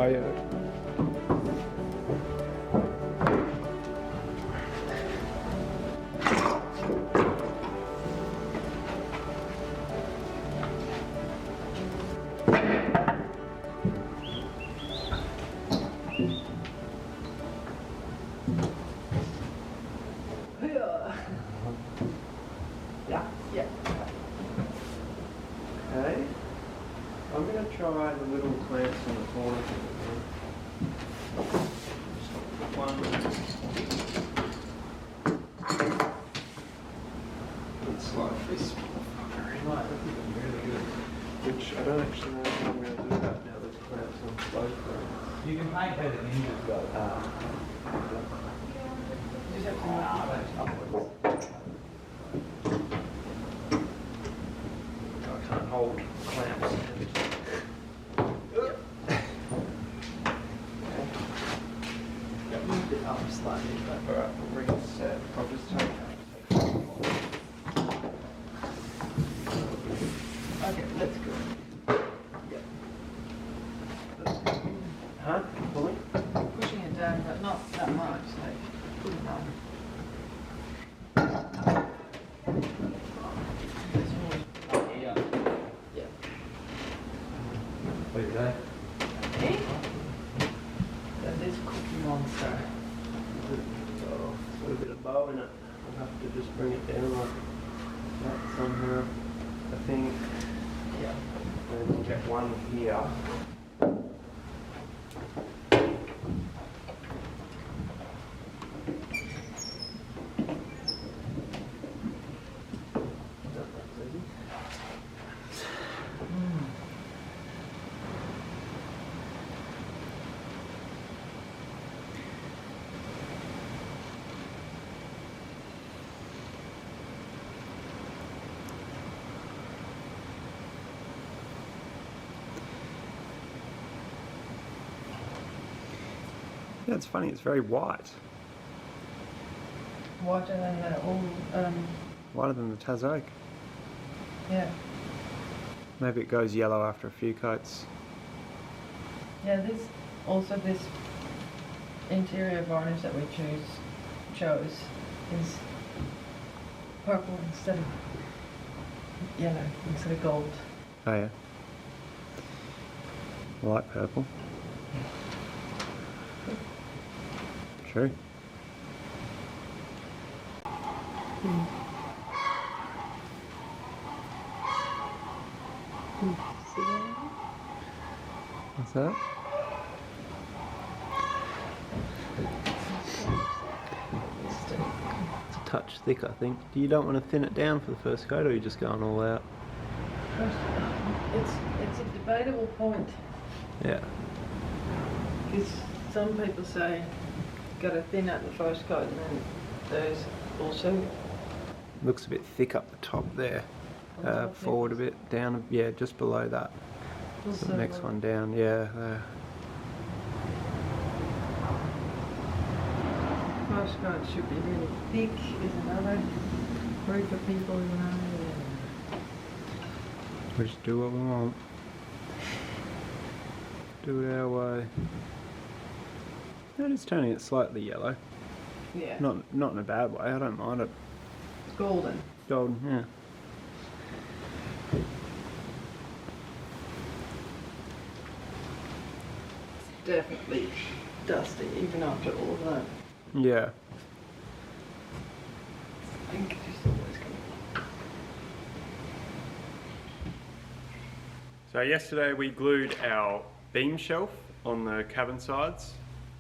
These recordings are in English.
yeah. Okay, I'm going to try the little clamps in the corner. One. Let's slide this fucker in. Right, that would be really good. Which I don't actually know how I'm going to do that now there's clamps on both. You can paint how the hinges go. You just have to upwards. I can't hold clamps. Move it up slightly. Alright, we'll bring it set. I'll just take Okay, let's go. Yep. Huh? Pulling? Pushing it down, but not that much. Like, pull it down. Yeah. Yeah. What do you say? Hey? That is Cookie Monster. Oh, it's got a bit of bow in it. I'll have to just bring it down like that somehow, I think. Yeah. And then we'll get one here. Yeah, it's funny, it's very white. Whiter than the old, Whiter than the Tas oak. yeah. Maybe it goes yellow after a few coats. Yeah, this interior varnish that we chose is purple instead of yellow, instead of gold. Oh yeah. I like purple. True. See that? What's that? It's a touch thick, I think. Do you don't want to thin it down for the first coat, or are you just going all out? It's a debatable point, Yeah. because some people say got to thin out the first coat, and then there's also Looks a bit thick up the top there. On top Forward a there. bit, down, yeah, just below that. also The next one down, yeah. first coat should be really thick. Is another group of people, you know. We just do what we want. Do it our way. It is turning it slightly yellow. Yeah. Not in a bad way, I don't mind it. It's golden. Golden, yeah. Definitely dusty, even after all of that. Yeah. I think it's always going to. So yesterday we glued our beam shelf on the cabin sides.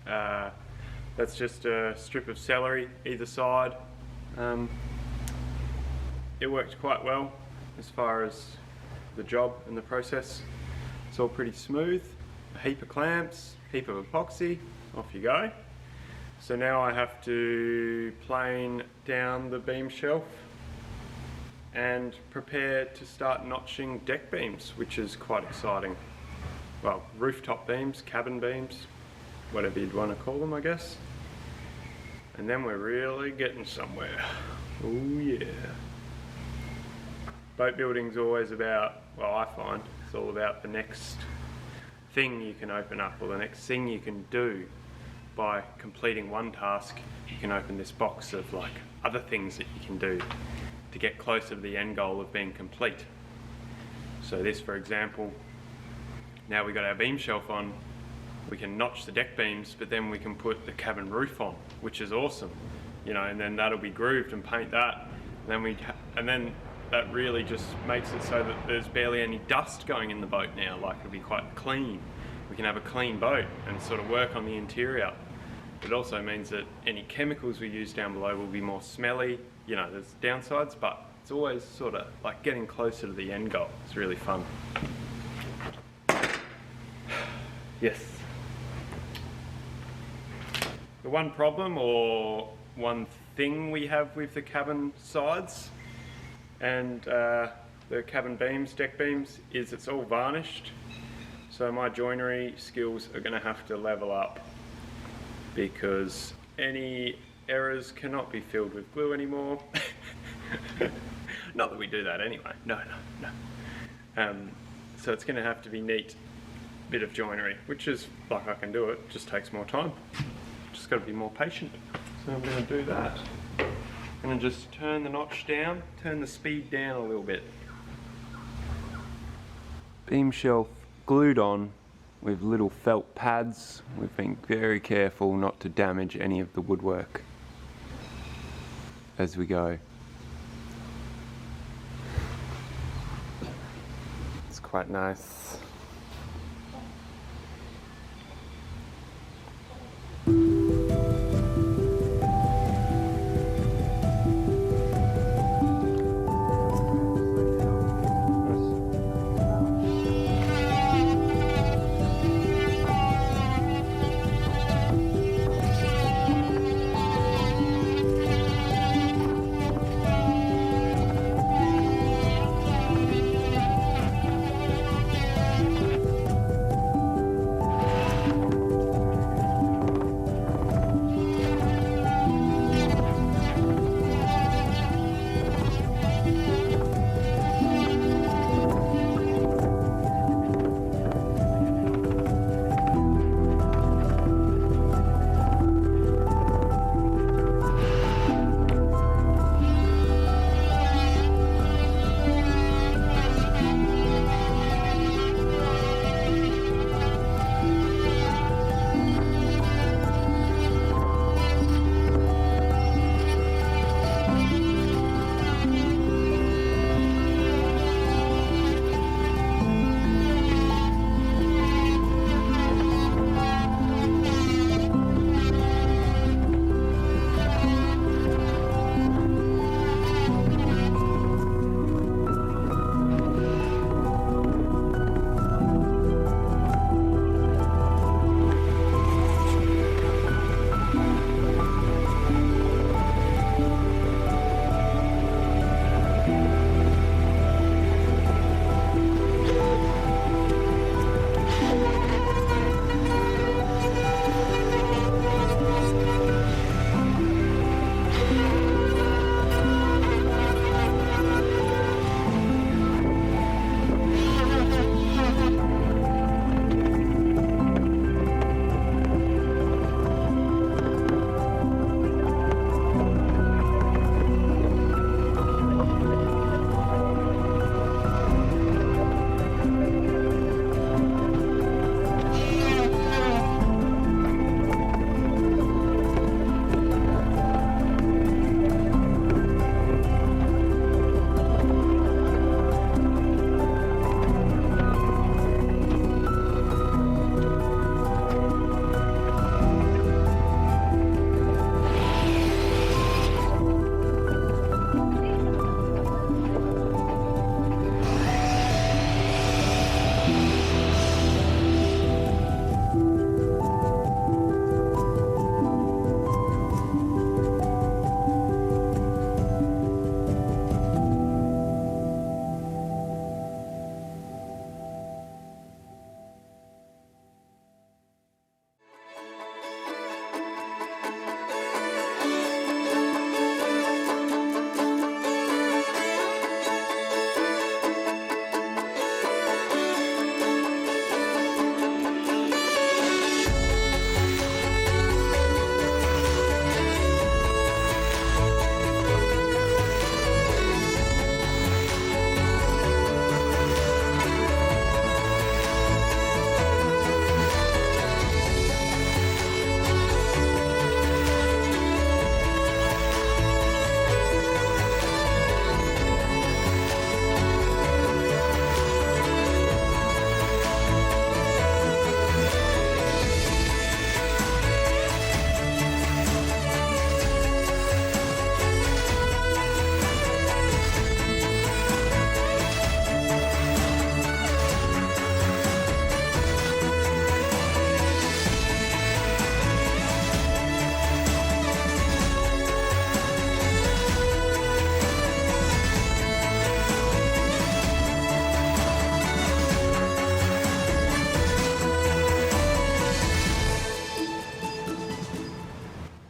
That's just a strip of celery either side. It worked quite well as far as the job and the process. It's all pretty smooth. A heap of clamps, heap of epoxy, off you go. So now I have to plane down the beam shelf and prepare to start notching deck beams, which is quite exciting. Well, rooftop beams, cabin beams, whatever you'd want to call them, I guess. And then we're really getting somewhere. Oh yeah. Boat building's always about, well, I find it's all about the next thing you can open up, or the next thing you can do by completing one task. You can open this box of like other things that you can do to get closer to the end goal of being complete. So this, for example, now we got our beam shelf on, we can notch the deck beams, but then we can put the cabin roof on, which is awesome, you know, and then that'll be grooved and paint that. And then that really just makes it so that there's barely any dust going in the boat now. Like, it'll be quite clean. We can have a clean boat and sort of work on the interior. It also means that any chemicals we use down below will be more smelly. You know, there's downsides, but it's always sort of like getting closer to the end goal. It's really fun. Yes. The one problem or one thing we have with the cabin sides and the cabin beams, deck beams, is it's all varnished. So my joinery skills are going to have to level up, because any errors cannot be filled with glue anymore. Not that we do that anyway. No. So it's going to have to be neat bit of joinery, which is like, I can do it, just takes more time. Just got to be more patient. So I'm going to do that. I'm going to just turn the notch down, turn the speed down a little bit. Beam shelf glued on with little felt pads. We've been very careful not to damage any of the woodwork as we go. It's quite nice.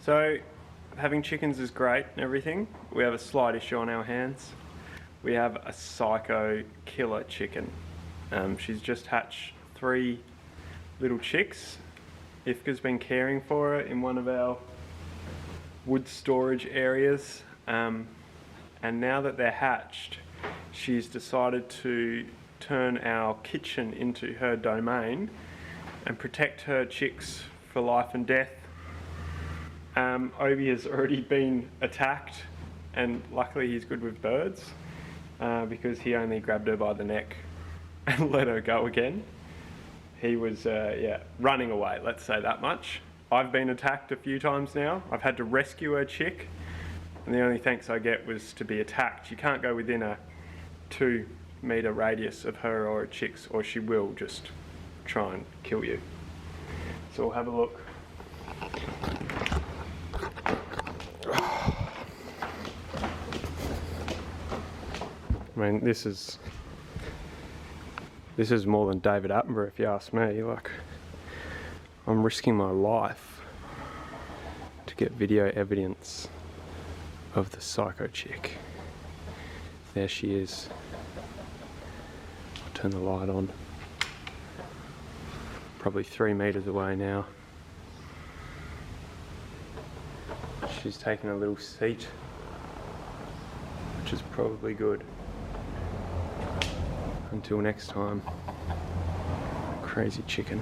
So having chickens is great and everything. We have a slight issue on our hands. We have a psycho killer chicken. She's just hatched 3 little chicks. Ifka's been caring for her in one of our wood storage areas. And now that they're hatched, she's decided to turn our kitchen into her domain and protect her chicks for life and death. Obie has already been attacked, and luckily he's good with birds because he only grabbed her by the neck and let her go again. He was running away, let's say that much. I've been attacked a few times now. I've had to rescue her chick, and the only thanks I get was to be attacked. You can't go within a 2-metre radius of her or her chicks, or she will just try and kill you. So we'll have a look. I mean, this is more than David Attenborough, if you ask me. Like, I'm risking my life to get video evidence of the psycho chick. There she is. I'll turn the light on. Probably 3 metres away now. She's taken a little seat, which is probably good. Until next time, crazy chicken.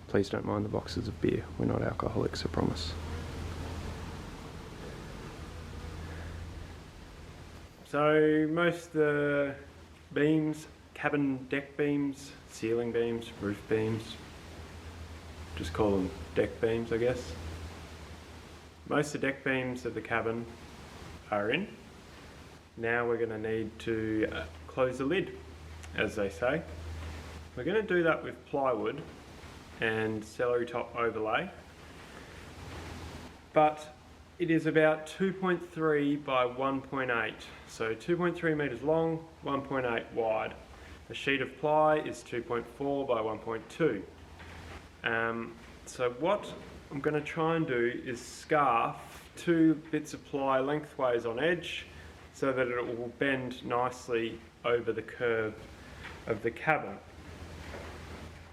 Please don't mind the boxes of beer. We're not alcoholics, I promise. So most of the beams, cabin deck beams, ceiling beams, roof beams, just call them deck beams, I guess. Most of the deck beams of the cabin are in. Now we're going to need to close the lid, as they say. We're going to do that with plywood and celery top overlay, but it is about 2.3 by 1.8, so 2.3 metres long, 1.8 wide. The sheet of ply is 2.4 by 1.2. So what I'm going to try and do is scarf 2 bits of ply lengthways on edge so that it will bend nicely over the curve of the cabin.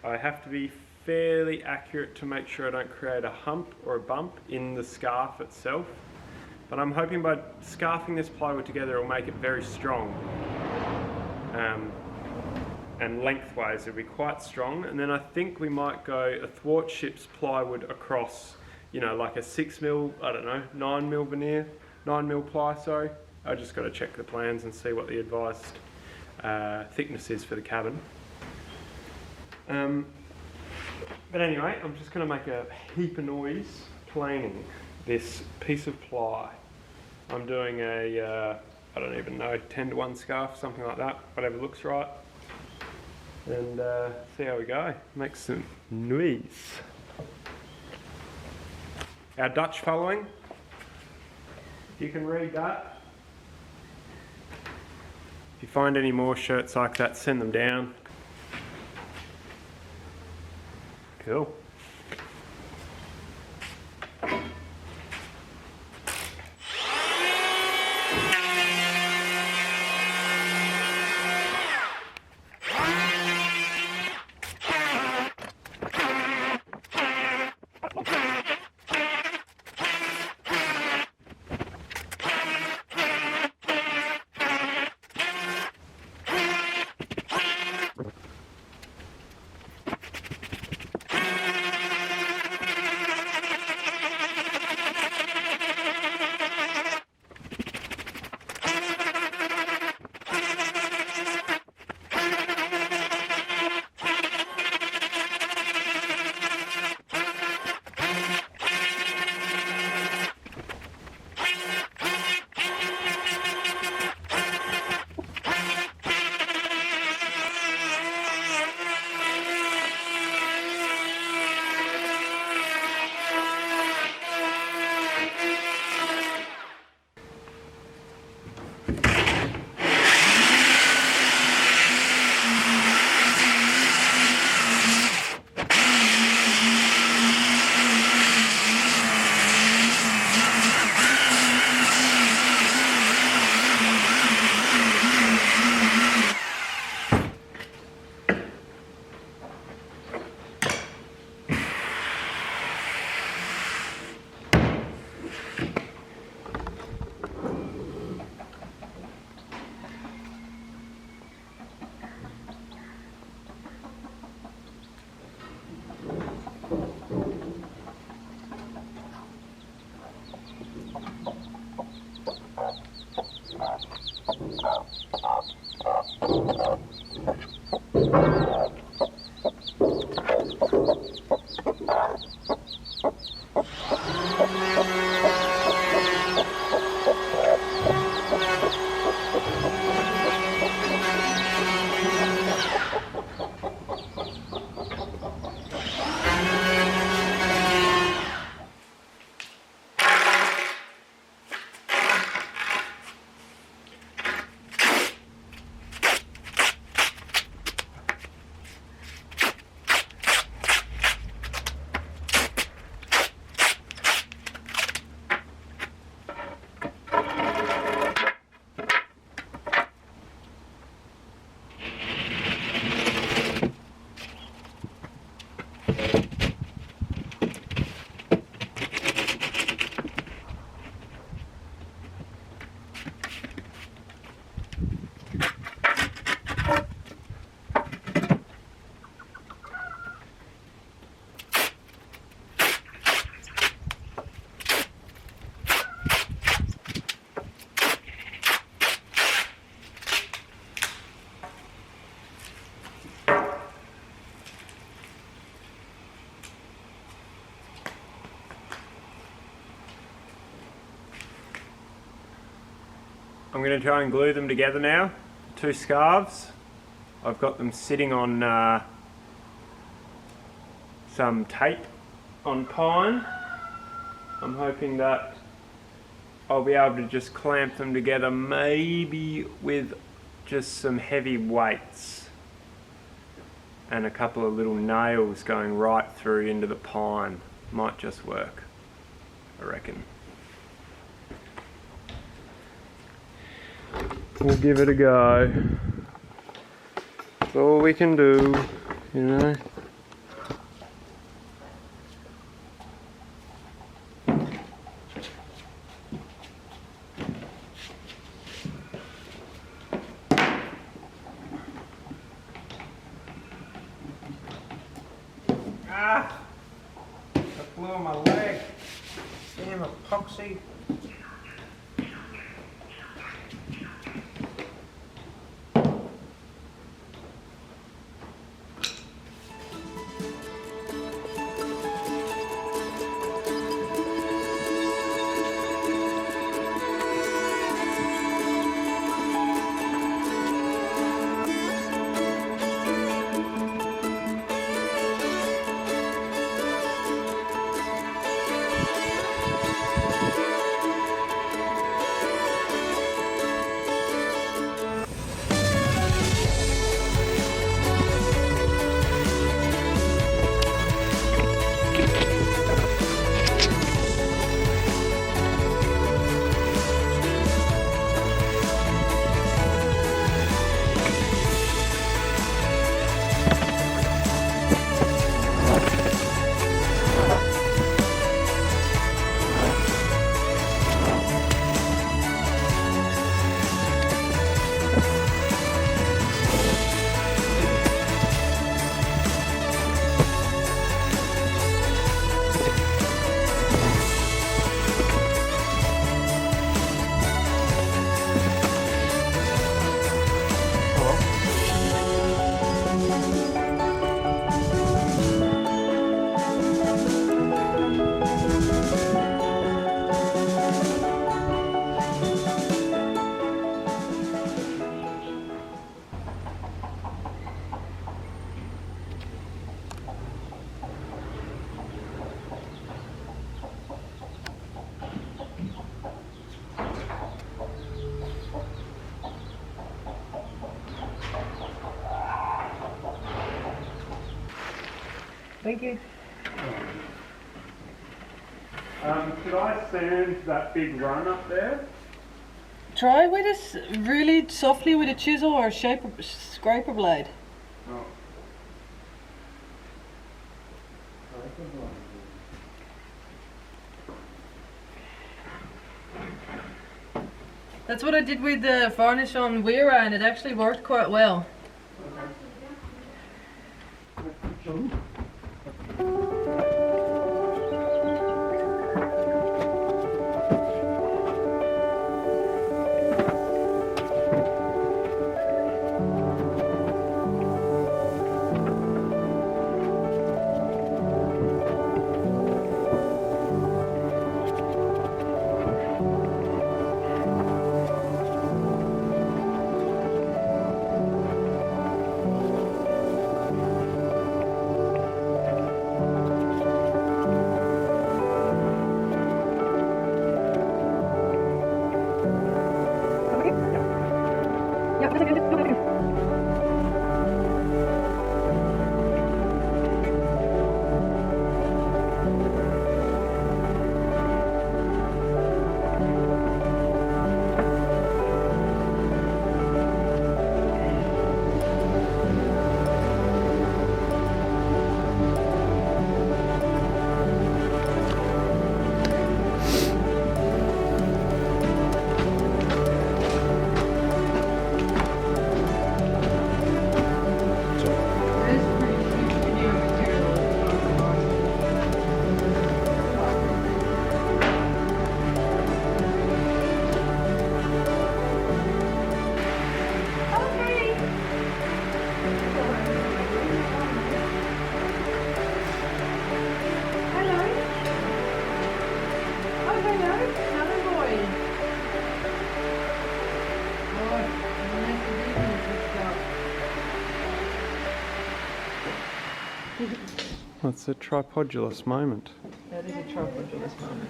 I have to be fairly accurate to make sure I don't create a hump or a bump in the scarf itself, but I'm hoping by scarfing this plywood together it will make it very strong, and lengthways it'll be quite strong. And then I think we might go a thwart ships plywood across, you know, like a 6mm, I don't know, 9mm veneer, 9mm ply, sorry. I just got to check the plans and see what the advised thickness is for the cabin. But anyway, I'm just going to make a heap of noise planing this piece of ply. I'm doing a, I don't even know, 10-to-1 scarf, something like that, whatever looks right. And see how we go. Make some noise. Our Dutch following, if you can read that. If you find any more shirts like that, send them down. Cool. I'm going to try and glue them together now, 2 scarves. I've got them sitting on some tape on pine. I'm hoping that I'll be able to just clamp them together, maybe with just some heavy weights and a couple of little nails going right through into the pine. Might just work, I reckon. We'll give it a go. That's all we can do, you know. Ah! I blew on my leg. Damn epoxy. Thank you. Could I sand that big run up there? Try with this really softly with a chisel or a scraper blade. Oh. That's what I did with the varnish on Weira, and it actually worked quite well. That's a tripodulous moment. That is a tripodulous moment.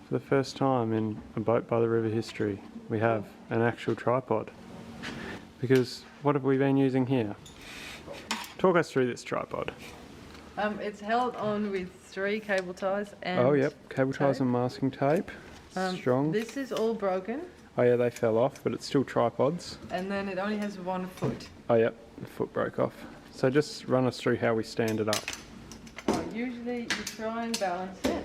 For the first time in a boat by the river history, we have an actual tripod. Because what have we been using here? Talk us through this tripod. It's held on with 3 cable ties and Oh yep, cable ties tape. and masking tape. Strong. This is all broken, Oh yeah, they fell off, but it's still tripods. and then it only has 1 foot. Oh yep, the foot broke off. So just run us through how we stand it up. Usually you try and balance it,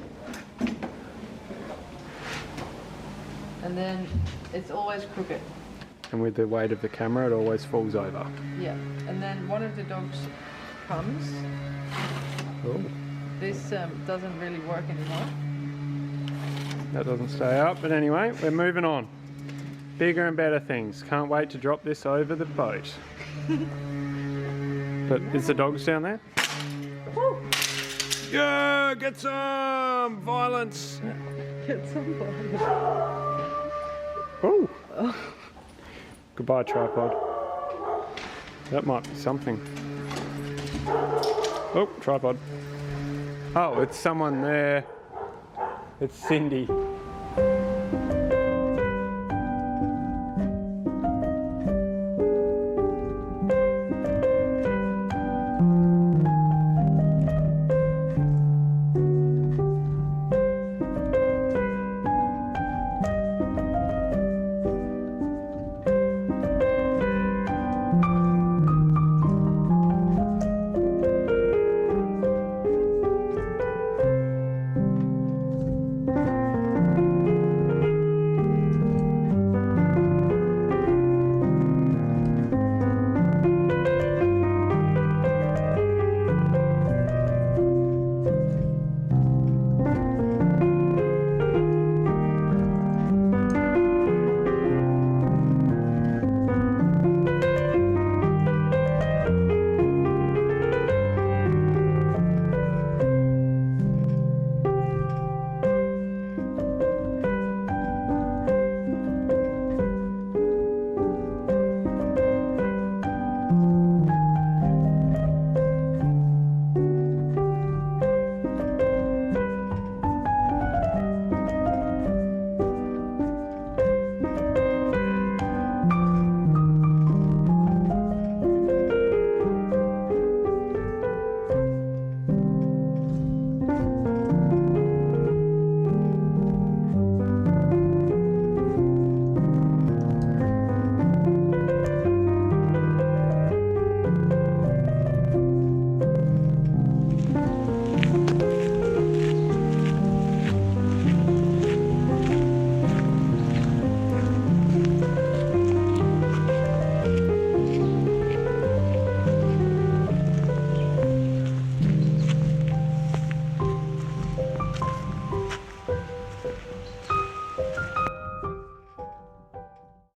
and then it's always crooked. And with the weight of the camera, it always falls over. Yeah, and then one of the dogs comes. Oh, This doesn't really work anymore. that doesn't stay up. But anyway, we're moving on. Bigger and better things. Can't wait to drop this over the boat. But is the dogs down there? Woo! Yeah, get some violence. Get somebody. Oh. Goodbye, tripod. That might be something. Oh, tripod. Oh, it's someone there. It's Cindy.